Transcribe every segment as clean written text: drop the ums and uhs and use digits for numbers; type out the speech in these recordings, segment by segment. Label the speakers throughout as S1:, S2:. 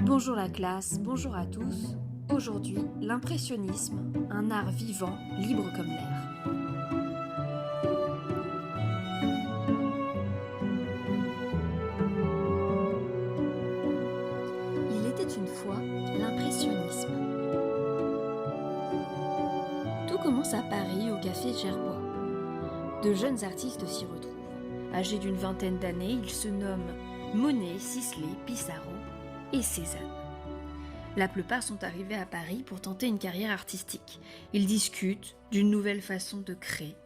S1: Bonjour la classe, bonjour à tous. Aujourd'hui, l'impressionnisme, un art vivant, libre comme l'air. Il était une fois l'impressionnisme. Tout commence à Paris, au café Gerbois. De jeunes artistes s'y retrouvent. Âgés d'une vingtaine d'années, ils se nomment Monet, Sisley, Pissarro et Cézanne. La plupart sont arrivés à Paris pour tenter une carrière artistique. Ils discutent d'une nouvelle façon de créer.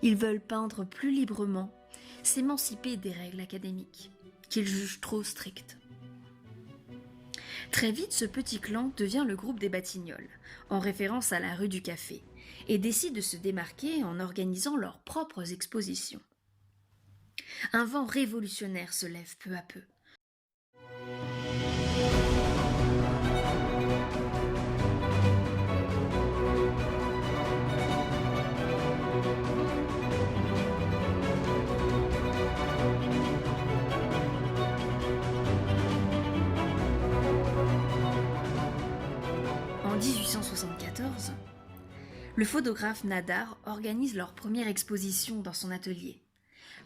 S1: Ils veulent peindre plus librement, s'émanciper des règles académiques, qu'ils jugent trop strictes. Très vite, ce petit clan devient le groupe des Batignolles, en référence à la rue du Café, et décide de se démarquer en organisant leurs propres expositions. Un vent révolutionnaire se lève peu à peu. En 1874, le photographe Nadar organise leur première exposition dans son atelier.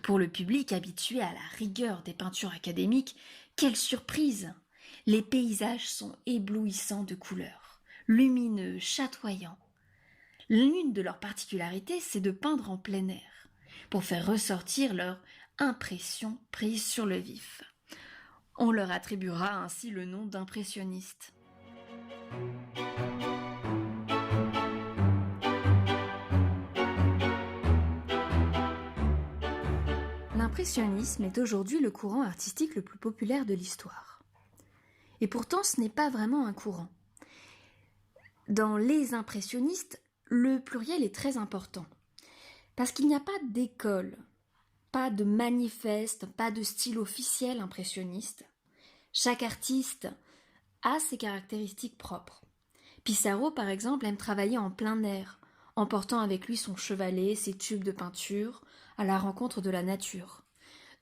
S1: Pour le public habitué à la rigueur des peintures académiques, quelle surprise! Les paysages sont éblouissants de couleurs, lumineux, chatoyants. L'une de leurs particularités, c'est de peindre en plein air, pour faire ressortir leur impression prise sur le vif. On leur attribuera ainsi le nom d'impressionnistes. L'impressionnisme est aujourd'hui le courant artistique le plus populaire de l'histoire. Et pourtant, ce n'est pas vraiment un courant. Dans les impressionnistes, le pluriel est très important. Parce qu'il n'y a pas d'école, pas de manifeste, pas de style officiel impressionniste. Chaque artiste a ses caractéristiques propres. Pissarro, par exemple, aime travailler en plein air, emportant avec lui son chevalet, ses tubes de peinture, à la rencontre de la nature.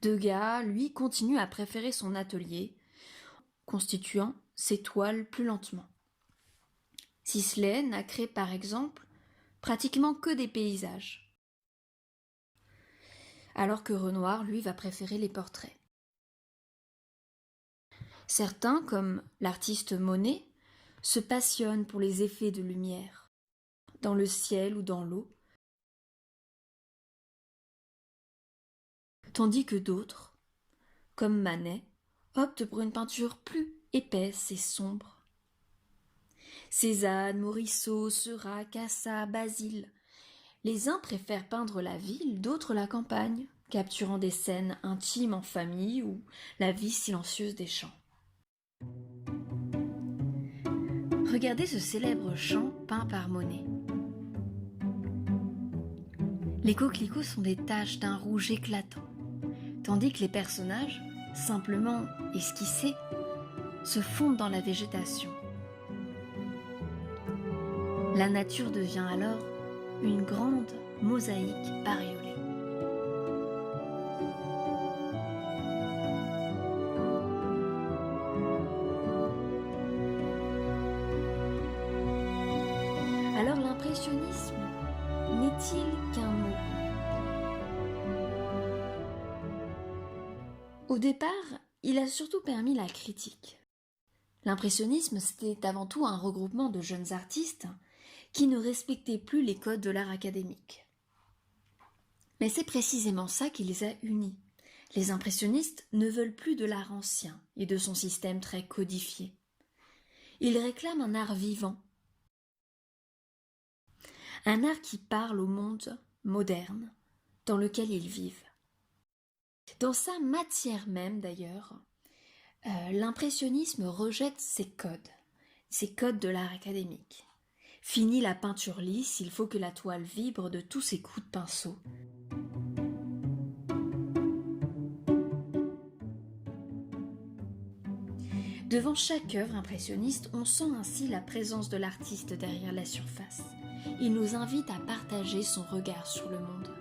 S1: Degas, lui, continue à préférer son atelier, constituant ses toiles plus lentement. Sisley n'a créé, par exemple, pratiquement que des paysages, alors que Renoir, lui, va préférer les portraits. Certains, comme l'artiste Monet, se passionnent pour les effets de lumière, dans le ciel ou dans l'eau, tandis que d'autres, comme Manet, optent pour une peinture plus épaisse et sombre. Cézanne, Morisot, Seurat, Cassat, Basile. Les uns préfèrent peindre la ville, d'autres la campagne, capturant des scènes intimes en famille ou la vie silencieuse des champs. Regardez ce célèbre champ peint par Monet. Les coquelicots sont des taches d'un rouge éclatant, tandis que les personnages, simplement esquissés, se fondent dans la végétation. La nature devient alors une grande mosaïque bariolée. Alors l'impressionnisme n'est-il qu'un mot? Au départ, il a surtout permis la critique. L'impressionnisme, c'était avant tout un regroupement de jeunes artistes qui ne respectaient plus les codes de l'art académique. Mais c'est précisément ça qui les a unis. Les impressionnistes ne veulent plus de l'art ancien et de son système très codifié. Ils réclament un art vivant, un art qui parle au monde moderne dans lequel ils vivent. Dans sa matière même d'ailleurs, l'impressionnisme rejette ces codes de l'art académique. Fini la peinture lisse, il faut que la toile vibre de tous ses coups de pinceau. Devant chaque œuvre impressionniste, on sent ainsi la présence de l'artiste derrière la surface. Il nous invite à partager son regard sur le monde.